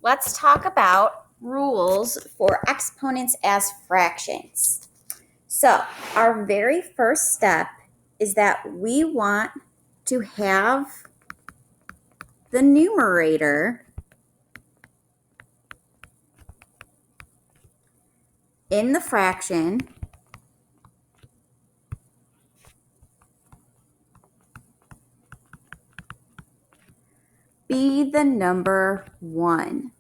let's talk about rules for exponents as fractions. So, our very first step is that we want to have the numerator in the fraction be the number 1.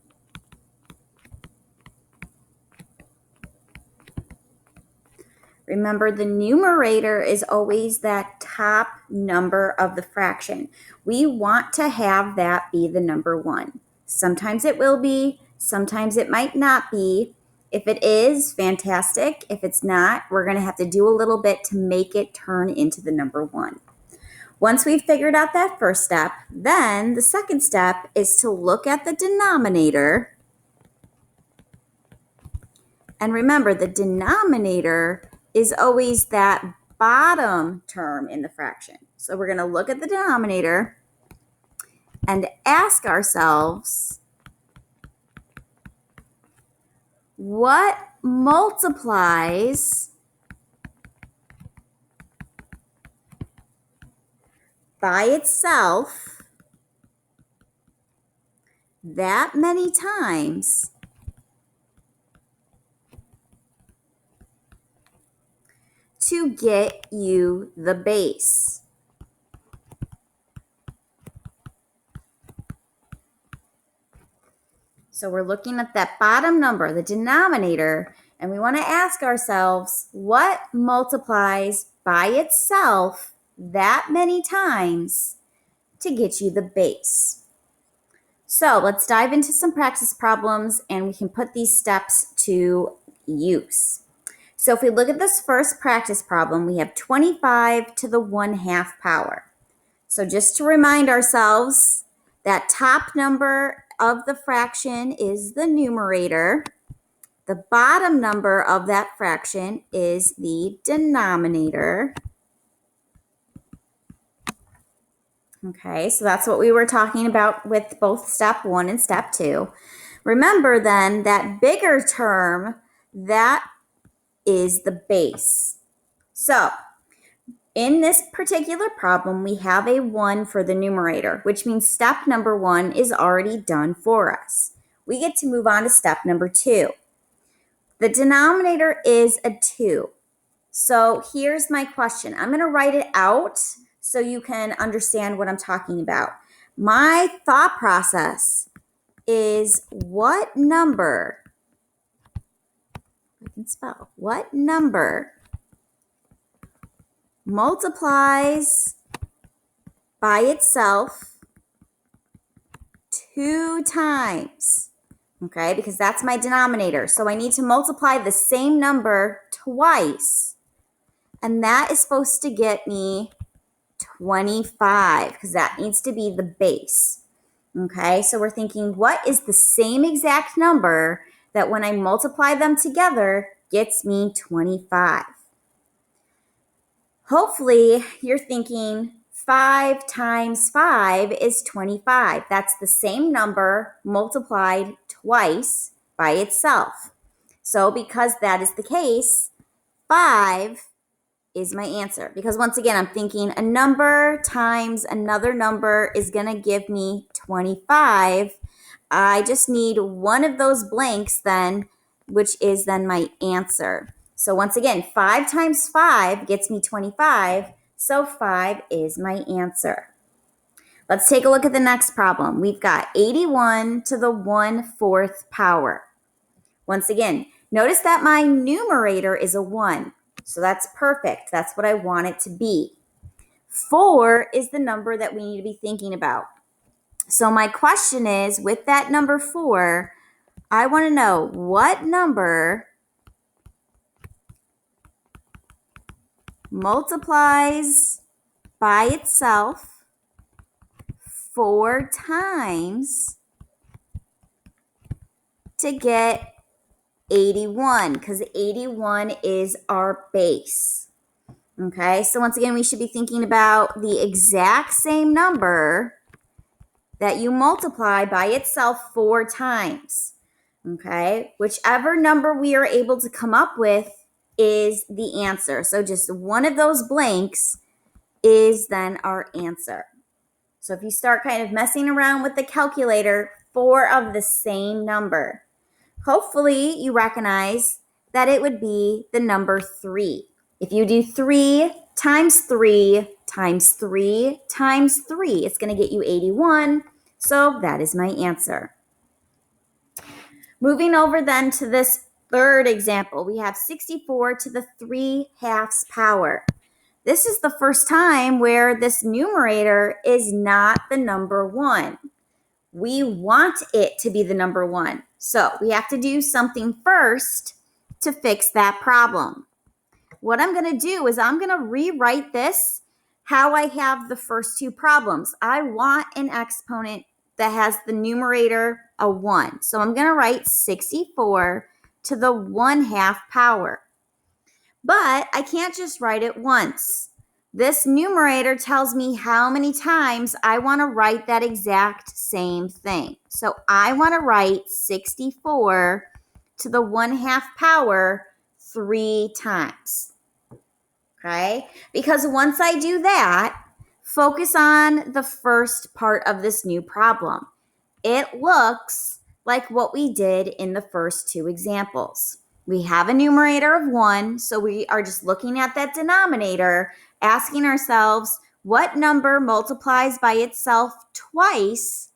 Remember, the numerator is always that top number of the fraction. We want to have that be the number 1. Sometimes it will be, sometimes it might not be. If it is, fantastic. If it's not, we're going to have to do a little bit to make it turn into the number 1. Once we've figured out that first step, then the second step is to look at the denominator. And remember, the denominator is always that bottom term in the fraction. So we're going to look at the denominator and ask ourselves, what multiplies by itself that many times to get you the base? So we're looking at that bottom number, the denominator, and we want to ask ourselves, what multiplies by itself that many times to get you the base? So let's dive into some practice problems and we can put these steps to use. So if we look at this first practice problem, we have 25 to the 1/2 power. So just to remind ourselves, that top number of the fraction is the numerator. The bottom number of that fraction is the denominator. Okay, so that's what we were talking about with both step 1 and step 2. Remember then, that bigger term, that is the base. So in this particular problem, we have a 1 for the numerator, which means step number 1 is already done for us. We get to move on to step number 2. The denominator is a 2. So here's my question. I'm going to write it out so you can understand what I'm talking about. My thought process is, what number, I can spell, what number multiplies by itself 2 times? Okay, because that's my denominator. So I need to multiply the same number twice. And that is supposed to get me 25, because that needs to be the base. Okay, so we're thinking, what is the same exact number that when I multiply them together gets me 25? Hopefully, you're thinking 5 times 5 is 25. That's the same number multiplied twice by itself. So because that is the case, 5 is my answer. Because once again, I'm thinking a number times another number is going to give me 25. I just need one of those blanks then, which is then my answer. So once again, 5 times 5 gets me 25. So 5 is my answer. Let's take a look at the next problem. We've got 81 to the 1/4 power. Once again, notice that my numerator is a 1. So that's perfect. That's what I want it to be. 4 is the number that we need to be thinking about. So my question is, with that number 4, I want to know what number multiplies by itself 4 times to get 81, because 81 is our base. Okay, so once again, we should be thinking about the exact same number that you multiply by itself 4 times. Okay, whichever number we are able to come up with is the answer. So just one of those blanks is then our answer. So if you start kind of messing around with the calculator, 4 of the same number, hopefully you recognize that it would be the number 3. If you do 3 times 3 times 3 times 3, it's going to get you 81. So that is my answer. Moving over then to this third example, we have 64 to the 3/2 power. This is the first time where this numerator is not the number 1. We want it to be the number 1. So we have to do something first to fix that problem. What I'm going to do is I'm going to rewrite this how I have the first two problems. I want an exponent that has the numerator a 1. So I'm going to write 64 to the 1/2 power. But I can't just write it once. This numerator tells me how many times I want to write that exact same thing. So I want to write 64 to the 1/2 power 3 times. Okay? Because once I do that, focus on the first part of this new problem. It looks like what we did in the first two examples. We have a numerator of 1, so we are just looking at that denominator, asking ourselves what number multiplies by itself twice,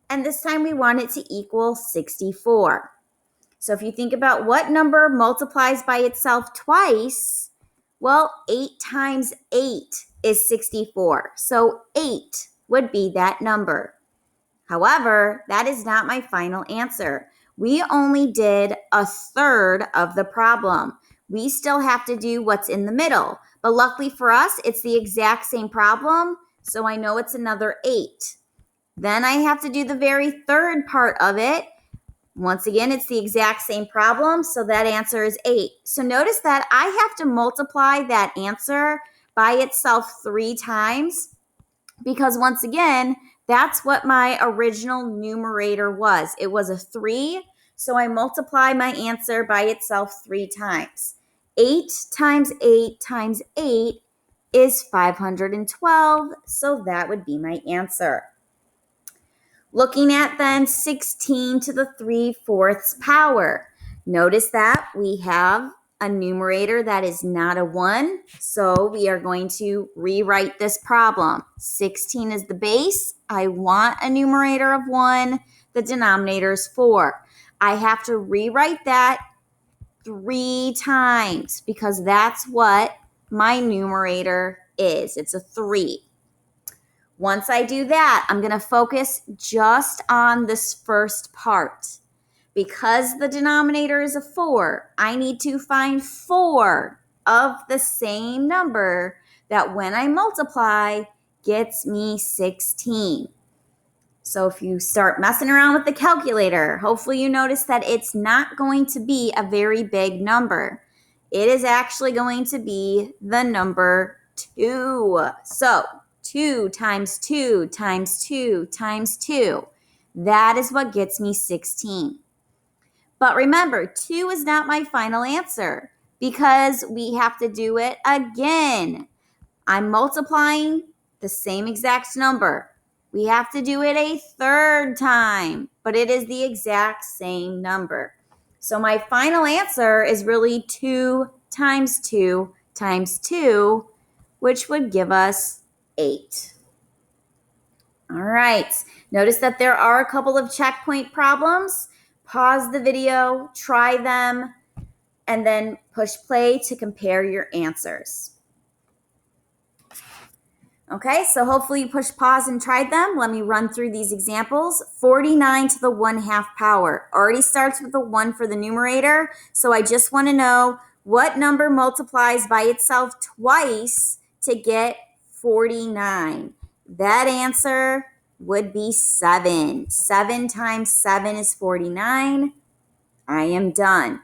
and this time we want it to equal 64. So if you think about what number multiplies by itself twice, well, 8 times 8 is 64. So 8 would be that number. However, that is not my final answer. We only did a third of the problem. We still have to do what's in the middle. But luckily for us, it's the exact same problem, so I know it's another 8. Then I have to do the very third part of it. Once again, it's the exact same problem, so that answer is 8. So notice that I have to multiply that answer by itself 3 times because once again, that's what my original numerator was. It was a 3, so I multiply my answer by itself 3 times. 8 times 8 times 8 is 512, so that would be my answer. Looking at then 16 to the 3/4 power. Notice that we have a numerator that is not a 1, so we are going to rewrite this problem. 16 is the base. I want a numerator of 1. The denominator is 4. I have to rewrite that 3 times because that's what my numerator is. It's a 3. Once I do that, I'm going to focus just on this first part. Because the denominator is a 4, I need to find 4 of the same number that when I multiply gets me 16. So if you start messing around with the calculator, hopefully you notice that it's not going to be a very big number. It is actually going to be the number 2. So 2 times 2 times 2 times 2. That is what gets me 16. But remember, 2 is not my final answer because we have to do it again. I'm multiplying the same exact number. We have to do it a third time, but it is the exact same number. So my final answer is really 2 times 2 times 2, which would give us 8. All right, notice that there are a couple of checkpoint problems. Pause the video, try them, and then push play to compare your answers. Okay, so hopefully you push pause and tried them. Let me run through these examples. 49 to the 1/2 power. Already starts with a 1 for the numerator, so I just want to know what number multiplies by itself twice to get 49. That answer would be 7. 7 times 7 is 49. I am done.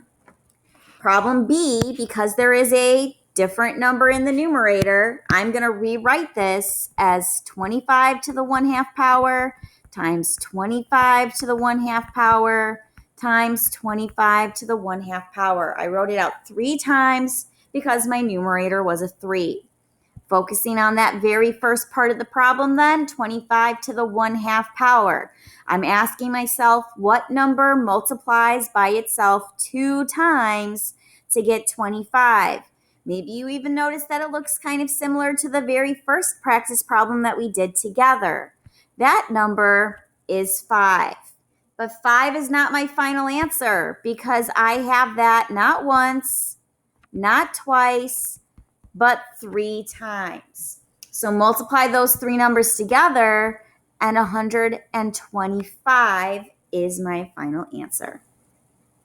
Problem B, because there is a different number in the numerator, I'm going to rewrite this as 25 to the 1/2 power times 25 to the 1/2 power times 25 to the 1/2 power. I wrote it out 3 times because my numerator was a 3. Focusing on that very first part of the problem then, 25 to the 1/2 power. I'm asking myself what number multiplies by itself 2 times to get 25. Maybe you even notice that it looks kind of similar to the very first practice problem that we did together. That number is 5. But 5 is not my final answer because I have that not once, not twice, but 3 times. So multiply those 3 numbers together, and 125 is my final answer.